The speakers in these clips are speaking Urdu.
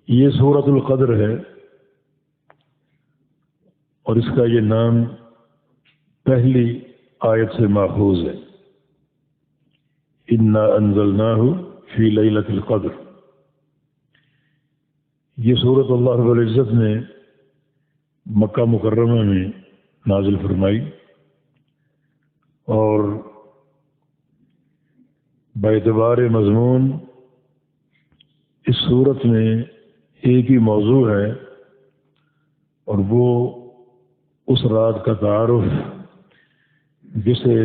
یہ سورۃ القدر ہے اور اس کا یہ نام پہلی آیت سے ماخوذ ہے، انا انزلناہ فی لیلۃ القدر۔ یہ سورۃ اللہ رب العزت نے مکہ مکرمہ میں نازل فرمائی اور باعتبار مضمون اس صورت میں ایک ہی موضوع ہے اور وہ اس رات کا تعارف جسے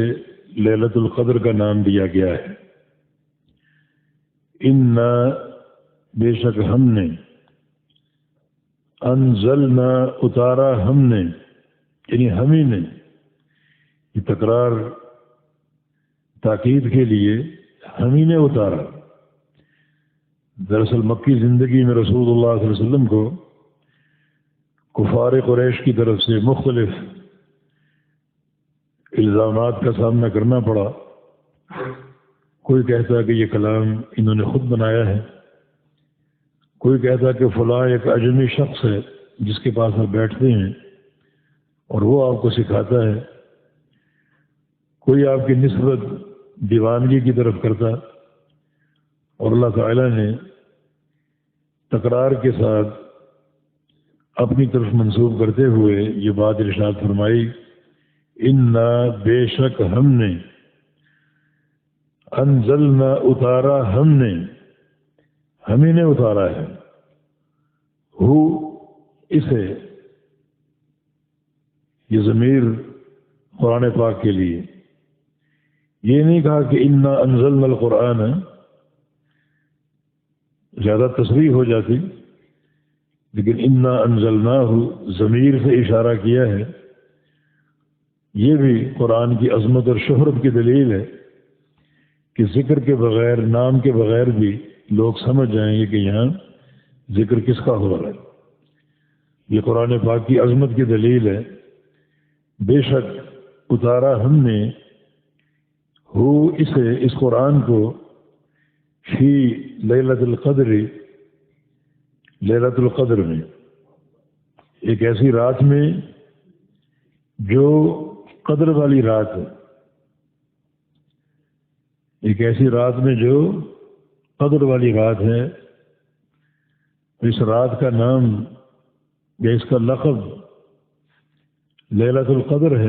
لیلۃ القدر کا نام دیا گیا ہے۔ انا بے شک ہم نے، انزلنا اتارا ہم نے، یعنی ہم ہی نے، یہ تکرار تاکید کے لیے ہم ہی نے اتارا۔ دراصل مکی زندگی میں رسول اللہ صلی اللہ علیہ وسلم کو کفار قریش کی طرف سے مختلف الزامات کا سامنا کرنا پڑا۔ کوئی کہتا کہ یہ کلام انہوں نے خود بنایا ہے، کوئی کہتا کہ فلاں ایک اجنبی شخص ہے جس کے پاس آپ بیٹھتے ہیں اور وہ آپ کو سکھاتا ہے، کوئی آپ کی نسبت دیوانگی کی طرف کرتا، اور اللہ تعالیٰ نے تکرار کے ساتھ اپنی طرف منسوب کرتے ہوئے یہ بات ارشاد فرمائی، انا بے شک ہم نے، انزلنا اتارا ہم نے، ہم ہی نے اتارا ہے، ہو اسے، یہ ضمیر قرآن پاک کے لیے، یہ نہیں کہا کہ انا انزلنا القرآن، زیادہ تصریح ہو جاتی، لیکن انا انزلناہ ضمیر سے اشارہ کیا ہے۔ یہ بھی قرآن کی عظمت اور شہرت کی دلیل ہے کہ ذکر کے بغیر، نام کے بغیر بھی لوگ سمجھ جائیں گے کہ یہاں ذکر کس کا ہو رہا ہے۔ یہ قرآن پاک کی عظمت کی دلیل ہے۔ بے شک اتارا ہم نے، ہو اسے، اس قرآن کو، فی لیلۃ القدر، لیلۃ القدر میں، ایک ایسی رات میں جو قدر والی رات ہے، ایک ایسی رات میں جو قدر والی رات ہے۔ اس رات کا نام یا اس کا لقب لیلۃ القدر ہے۔